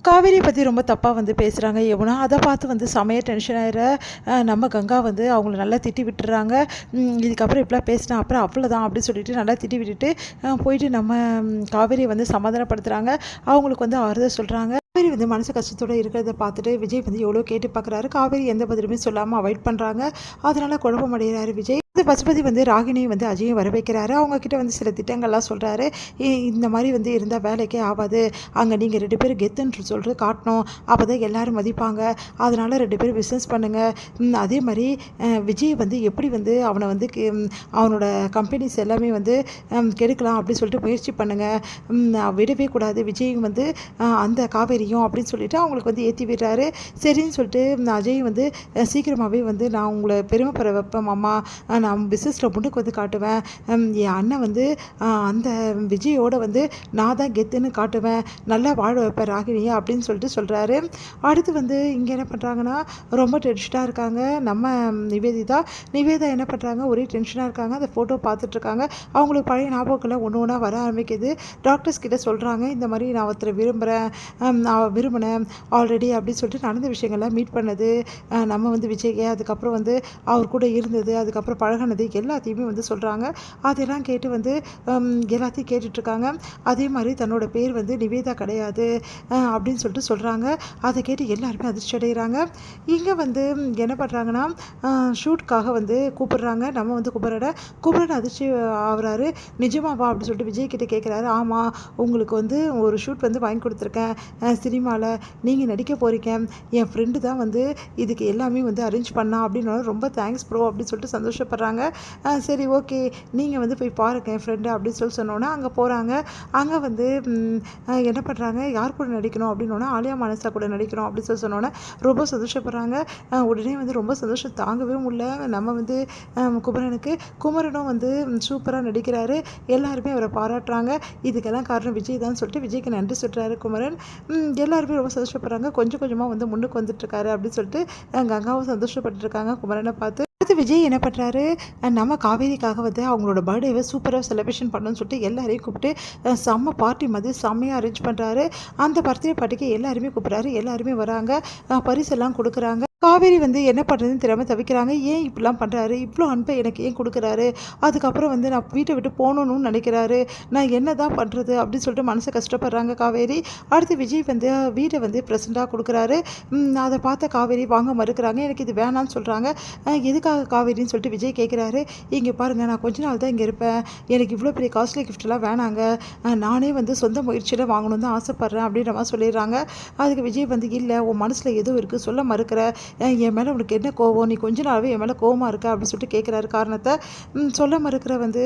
காவேரியை பற்றி ரொம்ப தப்பாக வந்து பேசுகிறாங்க யமுனா. அதை பார்த்து வந்து செமைய டென்ஷன் ஆகிற நம்ம கங்கா வந்து அவங்கள நல்லா திட்டி விட்டுறாங்க. இதுக்கப்புறம் இப்படிலாம் பேசினா அப்புறம் அவ்வளோதான் அப்படின்னு சொல்லிட்டு நல்லா திட்டி விட்டுட்டு போயிட்டு நம்ம காவேரியை வந்து சமாதானப்படுத்துகிறாங்க. அவங்களுக்கு வந்து ஆறுதல் சொல்கிறாங்க. காவேரி வந்து மனசு கஷ்டத்தோடு இருக்கிறத பார்த்துட்டு விஜய் வந்து எவ்வளோ கேட்டு பார்க்குறாரு. காவேரி எந்த பதிலுமே சொல்லாமல் அவாய்ட் பண்ணுறாங்க. அதனால் குழப்பம் அடைகிறாரு விஜய். பசுபதி வந்து ராகினியும் வந்து அஜயும் வர வைக்கிறாரு. அவங்கக்கிட்ட வந்து சில திட்டங்கள்லாம் சொல்கிறாரு. இந்த மாதிரி வந்து இருந்தால் வேலைக்கே ஆகாது, அங்கே நீங்கள் 2 பேரும் கெத்துன்னு சொல்லிட்டு காட்டணும், அப்போ தான் எல்லோரும் மதிப்பாங்க, அதனால் 2 பேரும் பிஸ்னஸ் பண்ணுங்கள். அதே மாதிரி விஜய் வந்து எப்படி வந்து அவனை வந்து அவனோட கம்பெனிஸ் எல்லாமே வந்து கெடுக்கலாம் அப்படின்னு சொல்லிட்டு முயற்சி பண்ணுங்கள், விடவே கூடாது விஜயும் வந்து அந்த காவேரியும் அப்படின்னு சொல்லிட்டு அவங்களுக்கு வந்து ஏற்றி விடுறாரு. சரின்னு சொல்லிட்டு அஜய் வந்து சீக்கிரமாகவே வந்து நான் உங்களை பெருமைப்பட வைப்பேன் மாமா, நான் பிஸ்னஸில் முன்னுக்கு வந்து காட்டுவேன், என் அண்ணன் வந்து அந்த விஜயோட வந்து நான் தான் கெத்துன்னு காட்டுவேன், நல்லா வாழ வைப்பேன் ராகினியை அப்படின்னு சொல்லிட்டு சொல்கிறாரு. அடுத்து வந்து இங்கே என்ன பண்ணுறாங்கன்னா ரொம்ப டென்ஷனாக இருக்காங்க நம்ம நிவேதா என்ன பண்ணுறாங்க, ஒரே டென்ஷனாக இருக்காங்க. அந்த ஃபோட்டோ பார்த்துட்ருக்காங்க. அவங்களுக்கு பழைய ஞாபகங்கள்லாம் ஒன்று ஒன்றா வர ஆரம்பிக்குது. டாக்டர்ஸ் கிட்ட சொல்கிறாங்க, இந்த மாதிரி நான் ஒருத்தரை விரும்பினேன் ஆல்ரெடி அப்படின்னு சொல்லிட்டு நடந்த விஷயங்கள்லாம் மீட் பண்ணது நம்ம வந்து விஜய், அதுக்கப்புறம் வந்து அவர் கூட இருந்தது, அதுக்கப்புறம் பழகினது எல்லாத்தையுமே வந்து சொல்கிறாங்க. அதெல்லாம் கேட்டு வந்து எல்லாத்தையும் கேட்டுட்ருக்காங்க. அதே மாதிரி தன்னோட பேர் வந்து நிவேதா கிடையாது அப்படின்னு சொல்லிட்டு சொல்கிறாங்க. அதை கேட்டு எல்லாருமே அதிர்ச்சி அடைகிறாங்க. இங்கே வந்து என்ன பண்ணுறாங்கன்னா ஷூட்காக வந்து கூப்பிடுறாங்க. நம்ம வந்து கூப்பிட அதிர்ச்சி ஆகுறாரு. நிஜமாவா அப்படின்னு சொல்லிட்டு விஜய் கிட்டே கேட்குறாரு. ஆமாம், உங்களுக்கு வந்து ஒரு ஷூட் வந்து வாங்கி கொடுத்துருக்கேன் சினிமாவில், நீங்கள் நடிக்க போகிறீங்க, என் ஃப்ரெண்டு தான் வந்து இதுக்கு எல்லாமே வந்து அரேஞ்ச் பண்ணா அப்படின்னு ரொம்ப தேங்க்ஸ் ப்ரோ அப்படின்னு சொல்லிட்டு சந்தோஷப்படுறாங்க. சரி ஓகே, நீங்கள் வந்து போய் பாருங்க என் ஃப்ரெண்டு அப்படின்னு சொன்னோன்னா அங்கே போகிறாங்க. அங்கே வந்து என்ன பண்ணுறாங்க, யார் கூட நடிக்கணும் அப்படின்னோன்னா ஆலியா மானசா கூட நடிக்கணும் அப்படின்னு சொன்னோன்னே ரொம்ப சந்தோஷப்படுறாங்க. உடனே வந்து ரொம்ப சந்தோஷம் தாங்கவே முடியல நம்ம வந்து குமரனும் வந்து சூப்பராக நடிக்கிறாரு. எல்லாருமே அவரை பாராட்டுறாங்க. இதுக்கெல்லாம் காரணம் விஜய் தான் சொல்லிட்டு விஜய்க்கு நன்றி சொல்கிறாரு குமரன். எல்லாருமே ரொம்ப சந்தோஷப்படுறாங்க. கொஞ்சம் கொஞ்சமாக வந்து முன்னுக்கு வந்துட்டுருக்காரு அப்படின்னு சொல்லிட்டு கங்காவும் சந்தோஷப்பட்டுருக்காங்க குமரனை பார்த்து. அடுத்து விஜய் என்ன பண்ணுறாரு, நம்ம காவேரிக்காக வந்து அவங்களோட பர்த்டேவை சூப்பராக செலிப்ரேஷன் பண்ணணும்னு சொல்லிட்டு எல்லாரையும் கூப்பிட்டு செம்ம பார்ட்டி மாதிரி செம்மையாக அரேஞ்ச் பண்ணுறாரு. அந்த பர்த்டே பார்ட்டிக்கு எல்லாருமே கூப்பிட்றாரு. எல்லாருமே வராங்க, பரிசெல்லாம் கொடுக்குறாங்க. காவேரி வந்து என்ன பண்ணுறதுன்னு தெரியாமல் தவிக்கிறாங்க. ஏன் இப்படிலாம் பண்ணுறாரு, இவ்வளோ அன்பை எனக்கு ஏன் கொடுக்குறாரு, அதுக்கப்புறம் வந்து நான் வீட்டை விட்டு போகணுன்னு நினைக்கிறாரு, நான் என்ன தான் பண்ணுறது அப்படின்னு சொல்லிட்டு மனசை கஷ்டப்படுறாங்க காவேரி. அடுத்து விஜய் வந்து வீட்டை வந்து ப்ரெசென்ட்டாக கொடுக்குறாரு. அதை பார்த்த காவேரி வாங்க மறுக்கிறாங்க. எனக்கு இது வேணான்னு சொல்கிறாங்க. எதுக்காக காவேரின்னு சொல்லிட்டு விஜய் கேட்குறாரு. இங்கே பாருங்கள், நான் கொஞ்ச நாள் தான் இங்கே இருப்பேன், எனக்கு இவ்வளோ பெரிய காஸ்ட்லி கிஃப்ட்லாம் வேணாங்க, நானே வந்து சொந்த முயற்சியில் வாங்கணும்னு தான் ஆசைப்பட்றேன் அப்படின்ற மாதிரி சொல்லிடுறாங்க. அதுக்கு விஜய் வந்து இல்லை, உன் மனசில் எதுவும் இருக்குது சொல்ல மறுக்கிற, என் மேலே உனக்கு என்ன கோவம், நீ கொஞ்ச நாளாகவே என் மேலே கோவமாக இருக்க அப்படின்னு சொல்லிட்டு கேட்குறாரு. காரணத்தை சொல்ல மறுக்கிற வந்து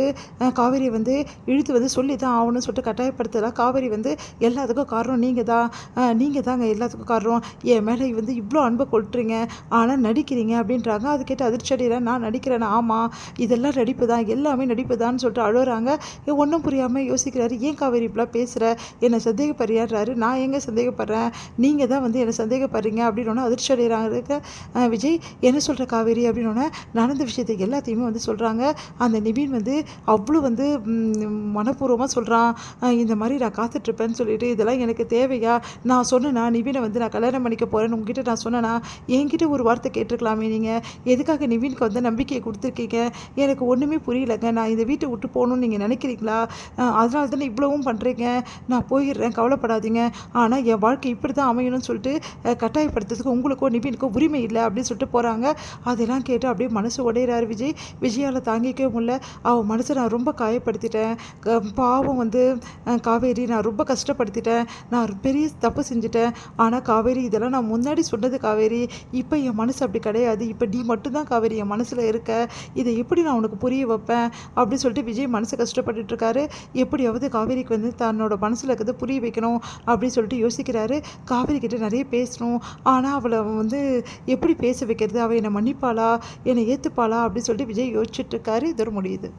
காவேரி வந்து இழுத்து வந்து சொல்லி தான் ஆகணும்னு சொல்லிட்டு கட்டாயப்படுத்தலாம். காவேரி வந்து எல்லாத்துக்கும் காரணம் நீங்கள் தாங்க எல்லாத்துக்கும் காரணம், என் மேலே வந்து இவ்வளோ அன்பை கொட்டுறீங்க ஆனால் நடிக்கிறீங்க அப்படின்றாங்க. அது கேட்டு அதிர்ச்சி அடைகிறேன். நான் நடிக்கிறேன்னா ஆமாம், இதெல்லாம் நடிப்பு தான், எல்லாமே நடிப்பு தான் சொல்லிட்டு அழுகிறாங்க. ஒன்றும் புரியாமல் யோசிக்கிறாரு. ஏன் காவேரி இப்படிலாம் பேசுகிற, என்னை சந்தேகப்படுறியான்றாரு. நான் எங்கே சந்தேகப்படுறேன், நீங்கள் தான் வந்து என்னை சந்தேகப்படுறீங்க அப்படின்னு அதிர்ச்சி அடைகிறாங்க. விஜய் என்ன சொல்கிற காவேரி அப்படின்னோடனே நடந்த விஷயத்தை எல்லாத்தையுமே வந்து சொல்கிறாங்க. அந்த நிவின் வந்து அவ்வளோ வந்து மனப்பூர்வமாக சொல்கிறான், இந்த மாதிரி நான் காத்துட்ருப்பேன்னு சொல்லிட்டு, இதெல்லாம் எனக்கு தேவையா, நான் சொன்னேன்னா நிவினை வந்து நான் கல்யாணம் பண்ணிக்க போகிறேன்னு உங்ககிட்ட நான் சொன்னேன்னா என்கிட்ட ஒரு வார்த்தை கேட்டிருக்கலாமே, நீங்கள் எதுக்காக நிவினுக்கு வந்து நம்பிக்கையை கொடுத்துருக்கீங்க, எனக்கு ஒன்றுமே புரியலைங்க, நான் இந்த வீட்டை விட்டு போகணுன்னு நீங்கள் நினைக்கிறீங்களா, அதனால தானே இவ்வளவும் பண்ணுறீங்க, நான் போயிடுறேன் கவலைப்படாதீங்க, ஆனால் என் வாழ்க்கை இப்படி தான் அமையணும்னு சொல்லிட்டு கட்டாயப்படுத்துறதுக்கு உங்களுக்கோ நிவினுக்கோ உரிமை இல்லை அப்படின்னு சொல்லிட்டு போகிறாங்க. அதெல்லாம் கேட்டு அப்படியே மனசு உடையிறாரு விஜய். விஜயால் தாங்கிக்கவே முடியல. அவன் மனசை நான் ரொம்ப காயப்படுத்திட்டேன், பாவம் வந்து காவேரி நான் ரொம்ப கஷ்டப்படுத்திட்டேன், நான் பெரிய தப்பு செஞ்சுட்டேன், ஆனால் காவேரி இதெல்லாம் நான் முன்னாடி சொன்னது காவேரி, இப்போ என் மனசு அப்படி கிடையாது, இப்போ நீ மட்டும்தான் காவேரி என் மனசில் இருக்க, இதை எப்படி நான் உனக்கு புரிய வைப்பேன் அப்படின்னு சொல்லிட்டு விஜய் மனசு கஷ்டப்பட்டுட்டு இருக்காரு. எப்படியாவது காவேரிக்கு வந்து தன்னோட மனசில் இருக்கிறத புரிய வைக்கணும் அப்படின்னு சொல்லிட்டு யோசிக்கிறாரு. காவேரி கிட்ட நிறைய பேசணும், ஆனால் அவளை வந்து எப்படி பேச வைக்கிறது, அவள் என்னை மன்னிப்பாளா, என்னை ஏற்றுப்பாளா அப்படின்னு சொல்லிட்டு விஜய் யோசிச்சுட்டு இருக்காரு. இதோட முடியுது.